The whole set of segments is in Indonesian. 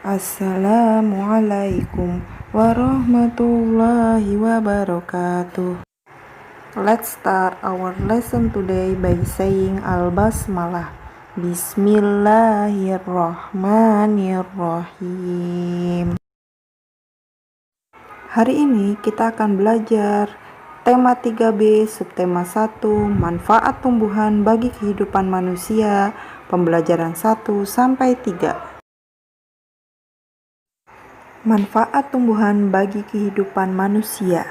Assalamualaikum warahmatullahi wabarakatuh. Let's start our lesson today by saying Al-Basmalah. Bismillahirrahmanirrahim. Hari ini kita akan belajar tema 3B, subtema 1, manfaat tumbuhan bagi kehidupan manusia, pembelajaran 1 sampai 3. Manfaat tumbuhan bagi kehidupan manusia.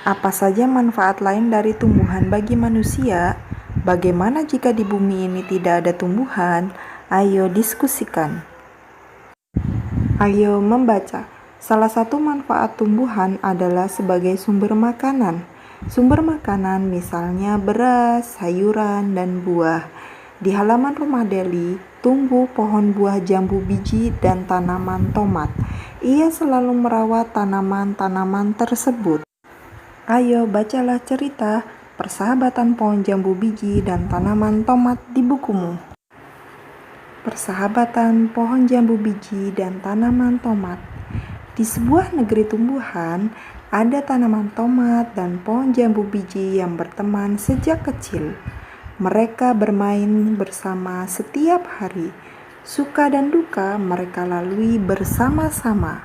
Apa saja manfaat lain dari tumbuhan bagi manusia? Bagaimana jika di bumi ini tidak ada tumbuhan? Ayo diskusikan. Ayo membaca. Salah satu manfaat tumbuhan adalah sebagai sumber makanan. Sumber makanan misalnya beras, sayuran, dan buah. Di halaman rumah Deli, tumbuh pohon buah jambu biji dan tanaman tomat. Ia selalu merawat tanaman-tanaman tersebut. Ayo bacalah cerita persahabatan pohon jambu biji dan tanaman tomat di bukumu. Persahabatan pohon jambu biji dan tanaman tomat. Di sebuah negeri tumbuhan, ada tanaman tomat dan pohon jambu biji yang berteman sejak kecil. Mereka bermain bersama setiap hari. Suka dan duka mereka lalui bersama-sama.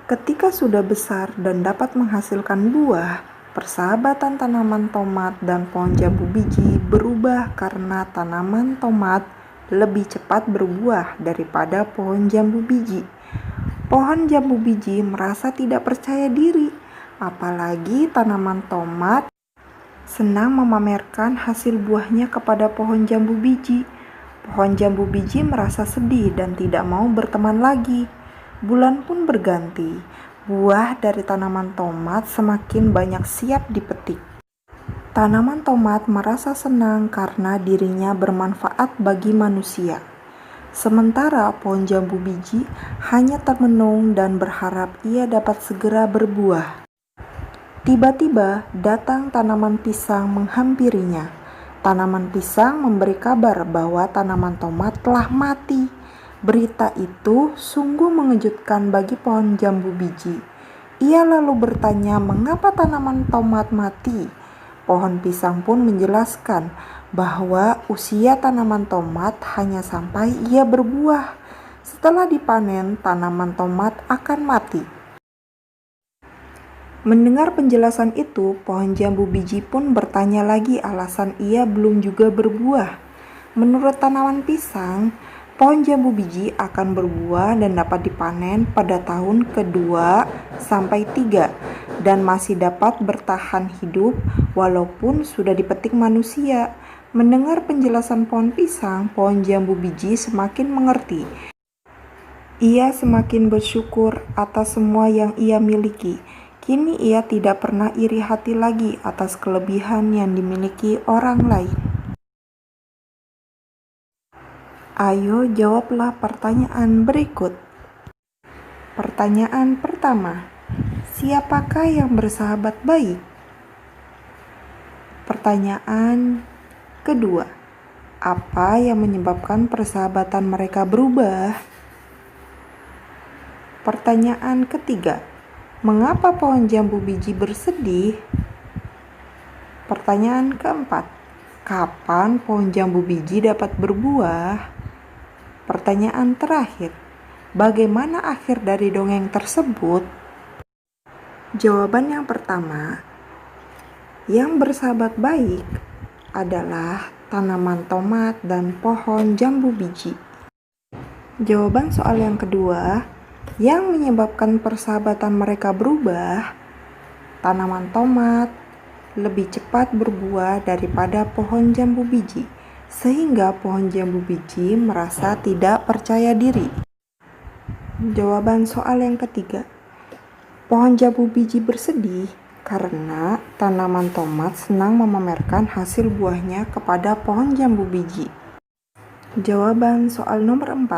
Ketika sudah besar dan dapat menghasilkan buah, persahabatan tanaman tomat dan pohon jambu biji berubah karena tanaman tomat lebih cepat berbuah daripada pohon jambu biji. Pohon jambu biji merasa tidak percaya diri, apalagi tanaman tomat senang memamerkan hasil buahnya kepada pohon jambu biji. Pohon jambu biji merasa sedih dan tidak mau berteman lagi. Bulan pun berganti. Buah dari tanaman tomat semakin banyak siap dipetik. Tanaman tomat merasa senang karena dirinya bermanfaat bagi manusia. Sementara pohon jambu biji hanya termenung dan berharap ia dapat segera berbuah. Tiba-tiba datang tanaman pisang menghampirinya. Tanaman pisang memberi kabar bahwa tanaman tomat telah mati. Berita itu sungguh mengejutkan bagi pohon jambu biji. Ia lalu bertanya mengapa tanaman tomat mati. Pohon pisang pun menjelaskan bahwa usia tanaman tomat hanya sampai ia berbuah. Setelah dipanen, tanaman tomat akan mati. Mendengar penjelasan itu, pohon jambu biji pun bertanya lagi alasan ia belum juga berbuah. Menurut tanaman pisang, pohon jambu biji akan berbuah dan dapat dipanen pada tahun kedua sampai 3 dan masih dapat bertahan hidup walaupun sudah dipetik manusia. Mendengar penjelasan pohon pisang, pohon jambu biji semakin mengerti. Ia semakin bersyukur atas semua yang ia miliki. Kini ia tidak pernah iri hati lagi atas kelebihan yang dimiliki orang lain. Ayo jawablah pertanyaan berikut. Pertanyaan pertama, siapakah yang bersahabat baik? Pertanyaan kedua, apa yang menyebabkan persahabatan mereka berubah? Pertanyaan ketiga, mengapa pohon jambu biji bersedih? Pertanyaan keempat, kapan pohon jambu biji dapat berbuah? Pertanyaan terakhir, bagaimana akhir dari dongeng tersebut? Jawaban yang pertama, yang bersahabat baik adalah tanaman tomat dan pohon jambu biji. Jawaban soal yang kedua, yang menyebabkan persahabatan mereka berubah, tanaman tomat lebih cepat berbuah daripada pohon jambu biji, sehingga pohon jambu biji merasa tidak percaya diri. Jawaban soal yang ketiga, pohon jambu biji bersedih karena tanaman tomat senang memamerkan hasil buahnya kepada pohon jambu biji. Jawaban soal nomor 4,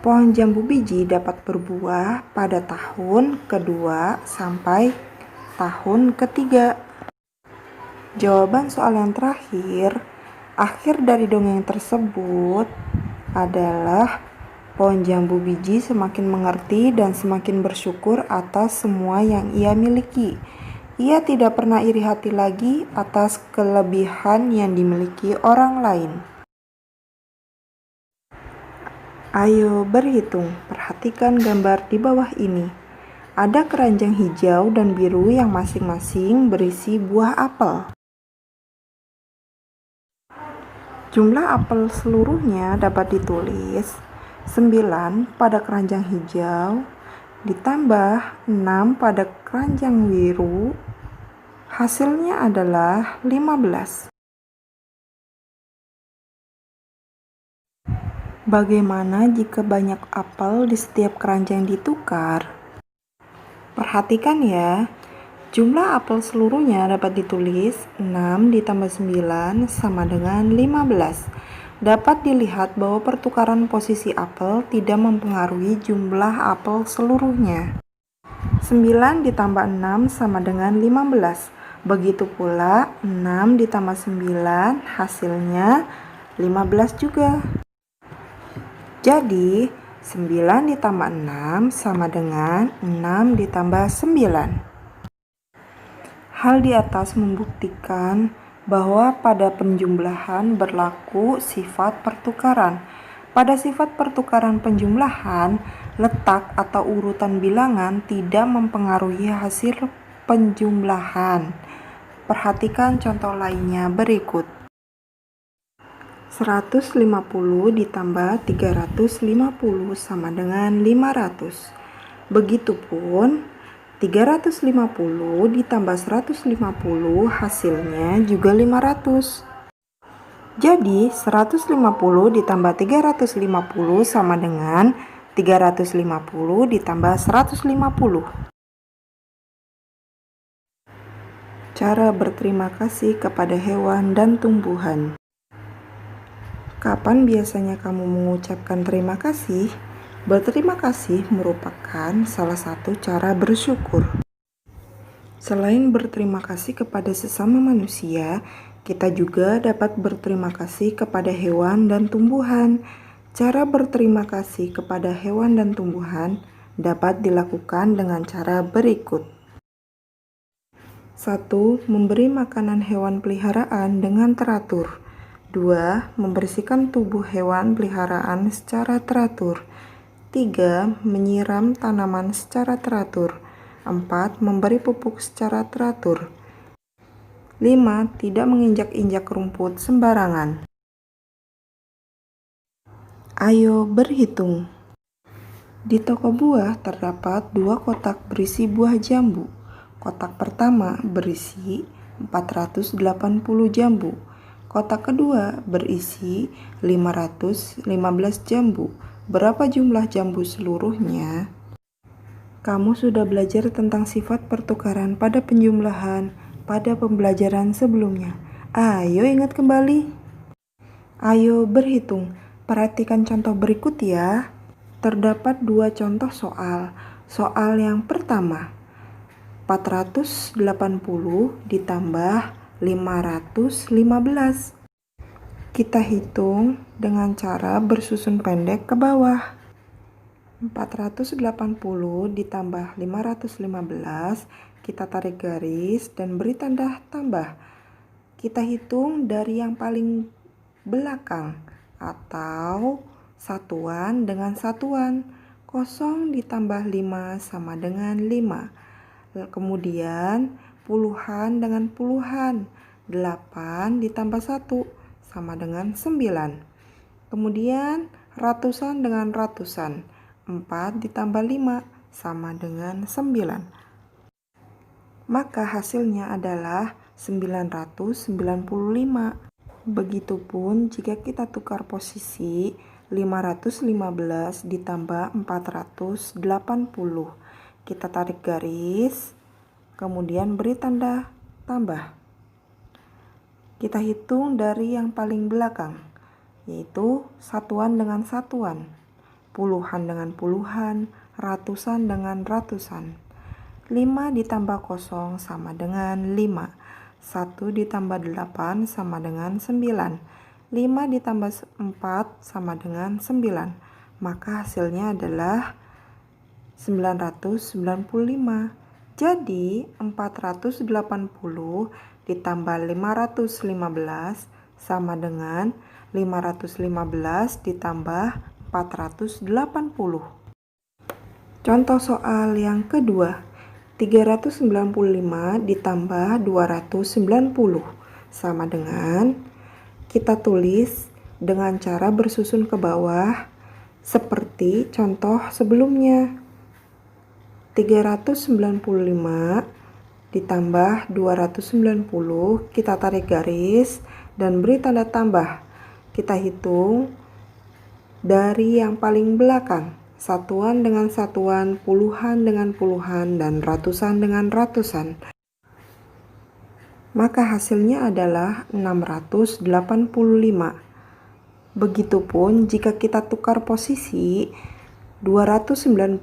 pohon jambu biji dapat berbuah pada tahun kedua sampai tahun ketiga. Jawaban soal yang terakhir, akhir dari dongeng tersebut adalah Pohon jambu biji semakin mengerti dan semakin bersyukur atas semua yang ia miliki. Ia tidak pernah iri hati lagi atas kelebihan yang dimiliki orang lain. Ayo berhitung, perhatikan gambar di bawah ini. Ada keranjang hijau dan biru yang masing-masing berisi buah apel. Jumlah apel seluruhnya dapat ditulis 9 pada keranjang hijau ditambah 6 pada keranjang biru. Hasilnya adalah 15. Bagaimana jika banyak apel di setiap keranjang ditukar? Perhatikan ya. Jumlah apel seluruhnya dapat ditulis 6 ditambah 9 sama dengan 15. Dapat dilihat bahwa pertukaran posisi apel tidak mempengaruhi jumlah apel seluruhnya. 9 ditambah 6 sama dengan 15. Begitu pula 6 ditambah 9 hasilnya 15 juga. Jadi 9 ditambah 6 sama dengan 6 ditambah 9. Hal di atas membuktikan bahwa pada penjumlahan berlaku sifat pertukaran. Pada sifat pertukaran penjumlahan, letak atau urutan bilangan tidak mempengaruhi hasil penjumlahan. Perhatikan contoh lainnya berikut. 150 ditambah 350 sama dengan 500. Begitupun 350 ditambah 150 hasilnya juga 500. Jadi 150 ditambah 350 sama dengan 350 ditambah 150. Cara berterima kasih kepada hewan dan tumbuhan. Kapan biasanya kamu mengucapkan terima kasih? Berterima kasih merupakan salah satu cara bersyukur. Selain berterima kasih kepada sesama manusia, kita juga dapat berterima kasih kepada hewan dan tumbuhan. Cara berterima kasih kepada hewan dan tumbuhan dapat dilakukan dengan cara berikut. 1. Memberi makanan hewan peliharaan dengan teratur. 2. Membersihkan tubuh hewan peliharaan secara teratur. 3. Menyiram tanaman secara teratur. 4. Memberi pupuk secara teratur. 5. Tidak menginjak-injak rumput sembarangan. Ayo berhitung. Di toko buah terdapat 2 kotak berisi buah jambu. Kotak pertama berisi 480 jambu. Kotak kedua berisi 515 jambu. Berapa jumlah jambu seluruhnya? Kamu sudah belajar tentang sifat pertukaran pada penjumlahan pada pembelajaran sebelumnya. Ayo ingat kembali. Ayo berhitung. Perhatikan contoh berikut ya. Terdapat 2 contoh soal. Soal yang pertama, 480 ditambah 515. Kita hitung dengan cara bersusun pendek ke bawah. 480 ditambah 515, kita tarik garis dan beri tanda tambah. Kita hitung dari yang paling belakang atau satuan dengan satuan. 0 ditambah 5 sama dengan 5. Kemudian puluhan dengan puluhan. 8 ditambah 1 sama dengan 9. Kemudian ratusan dengan ratusan. 4 ditambah 5 sama dengan 9. Maka hasilnya adalah 995. Begitupun jika kita tukar posisi 515 ditambah 480. Kita tarik garis, kemudian beri tanda tambah. Kita hitung dari yang paling belakang, yaitu satuan dengan satuan, puluhan dengan puluhan, ratusan dengan ratusan. 5 ditambah 0 sama dengan 5. 1 ditambah 8 sama dengan 9. 5 ditambah 4 sama dengan 9. maka hasilnya adalah 995. Jadi 480 ditambah 515 sama dengan 515 ditambah 480. Contoh soal yang kedua, 395 ditambah 290 sama dengan, kita tulis dengan cara bersusun ke bawah seperti contoh sebelumnya. 395 ditambah 290, kita tarik garis dan beri tanda tambah. Kita hitung dari yang paling belakang, satuan dengan satuan, puluhan dengan puluhan, dan ratusan dengan ratusan. Maka hasilnya adalah 685. Begitupun jika kita tukar posisi, 290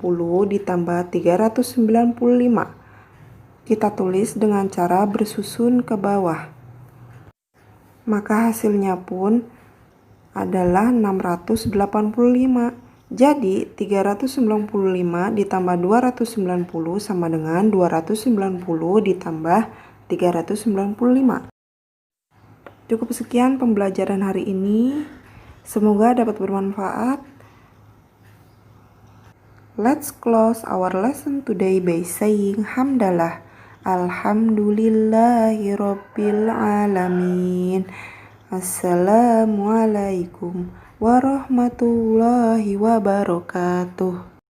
ditambah 395. Kita tulis dengan cara bersusun ke bawah. Maka hasilnya pun adalah 685. Jadi 395 ditambah 290 sama dengan 290 ditambah 395. Cukup sekian pembelajaran hari ini. Semoga dapat bermanfaat. Let's close our lesson today by saying hamdalah. Alhamdulillahirabbil alamin. Assalamualaikum warahmatullahi wabarakatuh.